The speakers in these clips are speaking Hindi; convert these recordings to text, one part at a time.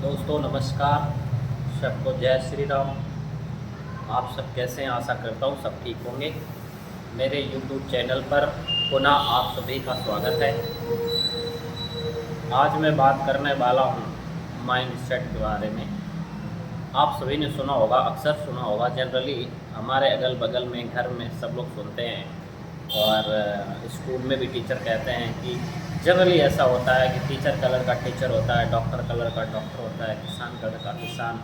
दोस्तों नमस्कार, सबको जय श्री राम। आप सब कैसे हैं? आशा करता हूँ सब ठीक होंगे। मेरे YouTube चैनल पर पुनः आप सभी का स्वागत है। आज मैं बात करने वाला हूँ माइंड सेट के बारे में। आप सभी ने सुना होगा, अक्सर सुना होगा, जनरली हमारे अगल बगल में घर में सब लोग सुनते हैं और स्कूल में भी टीचर कहते हैं कि जनरली ऐसा होता है कि टीचर कलर का टीचर होता है, डॉक्टर कलर का डॉक्टर होता है, किसान कलर का किसान।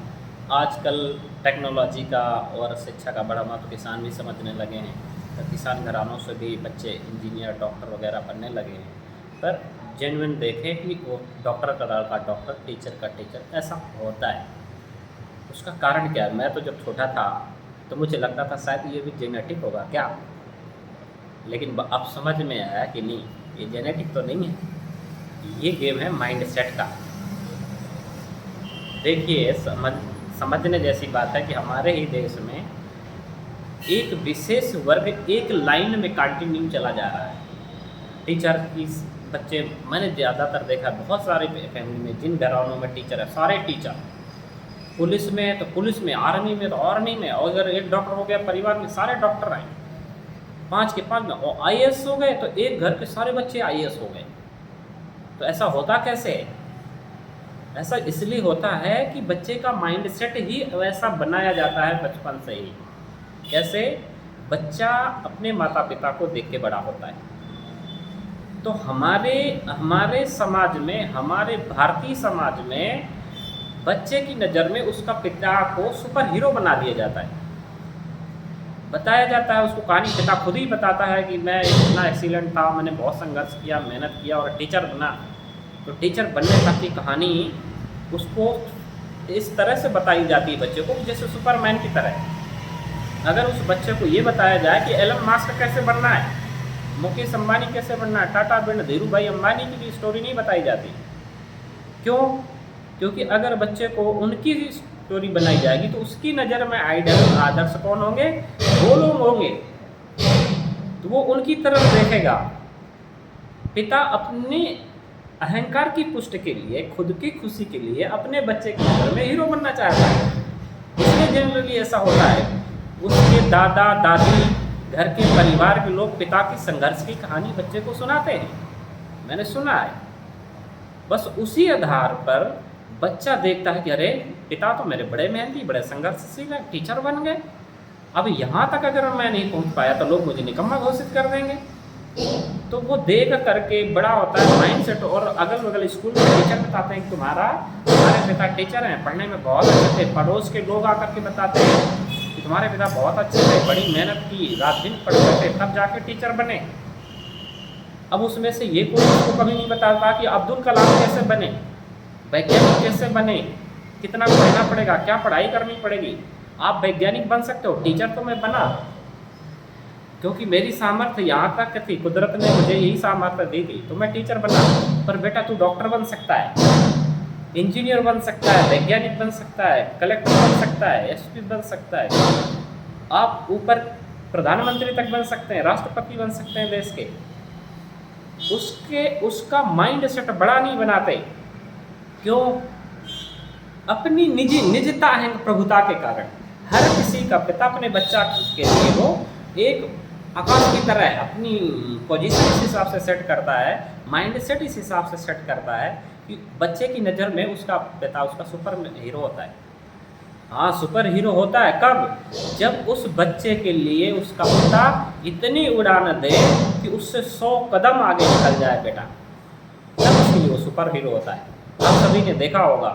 आजकल टेक्नोलॉजी का और शिक्षा का बड़ा महत्व किसान भी समझने लगे हैं, तो किसान घरानों से भी बच्चे इंजीनियर डॉक्टर वगैरह बनने लगे हैं। पर जेन्युइन देखें कि वो डॉक्टर कलर का डॉक्टर, टीचर का टीचर ऐसा होता है। उसका कारण क्या है? मैं तो जब छोटा था तो मुझे लगता था शायद ये भी जेनेटिक होगा क्या, लेकिन अब समझ में आया कि नहीं, ये जेनेटिक तो नहीं है, ये गेम है माइंड सेट का। देखिए, समझने जैसी बात है कि हमारे ही देश में एक विशेष वर्ग एक लाइन में कंटिन्यू चला जा रहा है। टीचर की बच्चे मैंने ज़्यादातर देखा, बहुत सारे फैमिली में जिन घरानों में टीचर है, सारे टीचर। पुलिस में है तो पुलिस में, आर्मी में तो आर्मी में, और अगर एक डॉक्टर हो गया परिवार में सारे डॉक्टर हैं, 5 के 5 में। और आईएएस हो गए तो एक घर के सारे बच्चे आईएएस हो गए। तो ऐसा होता कैसे? ऐसा इसलिए होता है कि बच्चे का माइंड सेट ही वैसा बनाया जाता है बचपन से ही। कैसे? बच्चा अपने माता पिता को देख के बड़ा होता है। तो हमारे समाज में, हमारे भारतीय समाज में बच्चे की नज़र में उसका पिता को सुपर हीरो बना दिया जाता है, बताया जाता है। उसको कहानी पिता खुद ही बताता है कि मैं इतना एक्सीलेंट था, मैंने बहुत संघर्ष किया, मेहनत किया और टीचर बना। तो टीचर बनने तक की कहानी उसको इस तरह से बताई जाती है बच्चे को, जैसे सुपरमैन की तरह। अगर उस बच्चे को ये बताया जाए कि एलन मास्क कैसे बनना है, मुकेश अंबानी कैसे बनना है, टाटा बिरला, धीरू भाई अंबानी की भी स्टोरी नहीं बताई जाती। क्यों? क्योंकि अगर बच्चे को उनकी स्टोरी बनाई जाएगी तो उसकी नज़र में आइडल, आदर्श कौन होंगे? वो लोग होंगे, तो वो उनकी तरफ देखेगा। पिता अपने अहंकार की पुष्टि के लिए, खुद की खुशी के लिए अपने बच्चे की नज़र में हीरो बनना चाहता है। इसलिए जनरली ऐसा होता है, उसके दादा दादी, घर के परिवार के लोग पिता की संघर्ष की कहानी बच्चे को सुनाते हैं। मैंने सुना है। बस उसी आधार पर बच्चा देखता है कि अरे पिता तो मेरे बड़े मेहनती, बड़े संघर्षशील है, टीचर बन गए। अब यहाँ तक अगर मैं नहीं पहुँच पाया तो लोग मुझे निकम्मा घोषित कर देंगे। तो वो देख करके बड़ा होता है माइंड सेट। और अगल बगल स्कूल में टीचर बताते हैं कि तुम्हारे पिता टीचर हैं, पढ़ने में बहुत अच्छे थे। पड़ोस के लोग आकर के बताते हैं कि तुम्हारे पिता बहुत अच्छे थे, बड़ी मेहनत की, रात दिन पढ़ते थे, तब जाके टीचर बने। अब उसमें से ये कोई उसको कभी नहीं बताता कि अब्दुल कलाम कैसे बने, वैज्ञानिक कैसे बने, कितना पढ़ना पड़ेगा, क्या पढ़ाई करनी पड़ेगी। आप वैज्ञानिक बन सकते हो, टीचर तो मैं बना क्योंकि मेरी सामर्थ्य यहाँ तक थी, कुदरत ने मुझे यही सामर्थ्य दी थी, तो मैं टीचर बना। पर बेटा तू डॉक्टर बन सकता है, इंजीनियर बन सकता है, वैज्ञानिक बन सकता है, कलेक्टर बन सकता है, एसपी बन सकता है, आप ऊपर प्रधानमंत्री तक बन सकते हैं, राष्ट्रपति बन सकते हैं देश के। उसका माइंड सेट बड़ा नहीं बनाते। क्यों? अपनी निजता है, प्रभुता के कारण। हर किसी का पिता अपने बच्चा के लिए वो एक आकाश की तरह है, अपनी पोजीशन इस हिसाब से सेट करता है, माइंड सेट इस हिसाब से सेट करता है कि बच्चे की नज़र में उसका पिता उसका सुपर हीरो होता है। हाँ, सुपर हीरो होता है कब? जब उस बच्चे के लिए उसका पिता इतनी उड़ान दे कि उससे 100 कदम आगे निकल जाए बेटा, तब उसके लिए वो सुपर हीरो होता है। आप सभी ने देखा होगा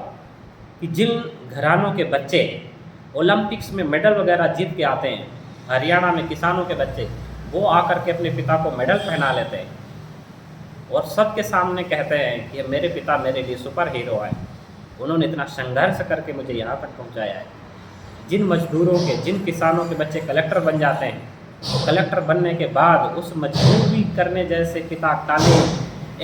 कि जिन घरानों के बच्चे ओलंपिक्स में मेडल वगैरह जीत के आते हैं, हरियाणा में किसानों के बच्चे, वो आकर के अपने पिता को मेडल पहना लेते हैं और सबके सामने कहते हैं कि मेरे पिता मेरे लिए सुपर हीरो है, उन्होंने इतना संघर्ष करके मुझे यहाँ तक पहुँचाया है। जिन मजदूरों के, जिन किसानों के बच्चे कलेक्टर बन जाते हैं, तो कलेक्टर बनने के बाद उस मजदूरी करने जैसे पिता काले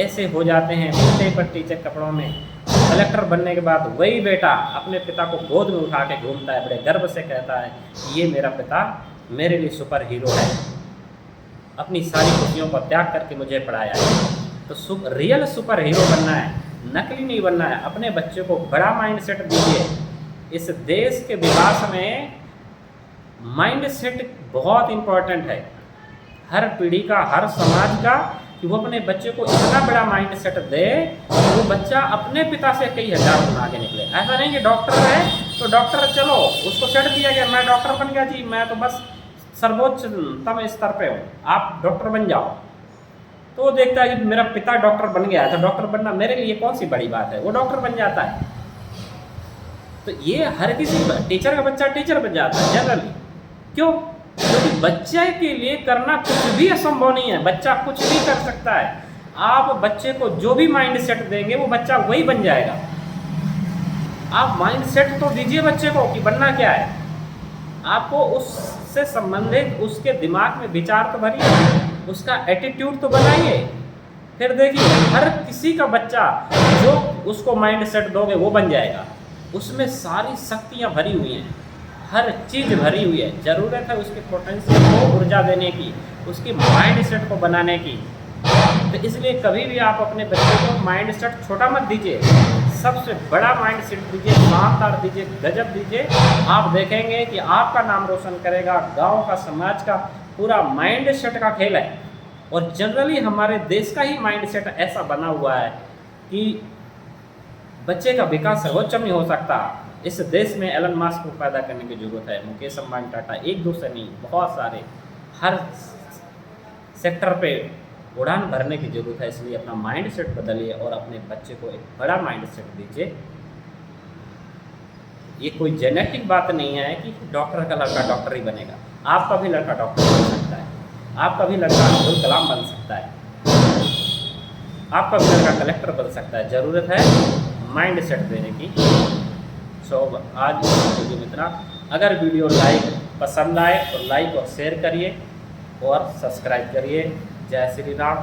ऐसे हो जाते हैं, कुत्ते पट्टी के कपड़ों में। कलेक्टर बनने के बाद वही बेटा अपने पिता को गोद में उठा के घूमता है, बड़े गर्व से कहता है कि ये मेरा पिता मेरे लिए सुपर हीरो है, अपनी सारी खुशियों को त्याग करके मुझे पढ़ाया है। तो रियल सुपर हीरो बनना है नकली नहीं बनना है, अपने बच्चे को बड़ा माइंडसेट दीजिए। इस देश के विकास में माइंडसेट बहुत इम्पोर्टेंट है, हर पीढ़ी का, हर समाज का, कि वो अपने बच्चे को इतना बड़ा माइंडसेट दे कि वो बच्चा अपने पिता से कई हजार गुना आगे निकले। ऐसा नहीं कि डॉक्टर है तो डॉक्टर चलो उसको सेट दिया गया, मैं डॉक्टर बन गया जी, मैं तो बस सर्वोच्चतम स्तर पे हूँ, आप डॉक्टर बन जाओ। तो वो देखता है कि मेरा पिता डॉक्टर बन गया है तो डॉक्टर बनना मेरे लिए कौन सी बड़ी बात है, वो डॉक्टर बन जाता है। तो ये हर किसी टीचर का बच्चा टीचर बन जाता है जनरली। क्यों? क्योंकि बच्चे के लिए करना कुछ भी असंभव नहीं है, बच्चा कुछ भी कर सकता है। आप बच्चे को जो भी माइंड सेट देंगे वो बच्चा वही बन जाएगा। आप माइंड सेट तो दीजिए बच्चे को कि बनना क्या है, आपको उससे संबंधित उसके दिमाग में विचार तो भरिए, उसका एटीट्यूड तो बनाइए। फिर देखिए हर किसी का बच्चा जो उसको माइंड सेट दोगे वो बन जाएगा। उसमें सारी शक्तियाँ भरी हुई हैं, हर चीज़ भरी हुई है। ज़रूरत है उसके पोटेंशियल को ऊर्जा देने की, उसकी माइंड सेट को बनाने की। तो इसलिए कभी भी आप अपने बच्चे को माइंड सेट छोटा मत दीजिए, सबसे बड़ा माइंड सेट दीजिए, शानदार दीजिए, गजब दीजिए। आप देखेंगे कि आपका नाम रोशन करेगा, गांव का, समाज का, पूरा माइंड सेट का खेल है। और जनरली हमारे देश का ही माइंड सेट ऐसा बना हुआ है कि बच्चे का विकास सर्वोच्च में हो सकता। इस देश में एलन मस्क को पैदा करने की जरूरत है, मुकेश अंबानी, टाटा, एक दो से नहीं, बहुत सारे, हर सेक्टर पे उड़ान भरने की जरूरत है। इसलिए अपना माइंड सेट बदलिए और अपने बच्चे को एक बड़ा माइंड सेट दीजिए। ये कोई जेनेटिक बात नहीं है कि डॉक्टर का लड़का डॉक्टर ही बनेगा, आपका भी लड़का डॉक्टर बन सकता है, आपका भी लड़का अब्दुल कलाम बन सकता है, आपका भी लड़का कलेक्टर बन सकता है। ज़रूरत है माइंड सेट देने की। सो आज इस वीडियो में इतना। अगर वीडियो पसंद आए तो लाइक और शेयर करिए और सब्सक्राइब करिए। जय श्री राम।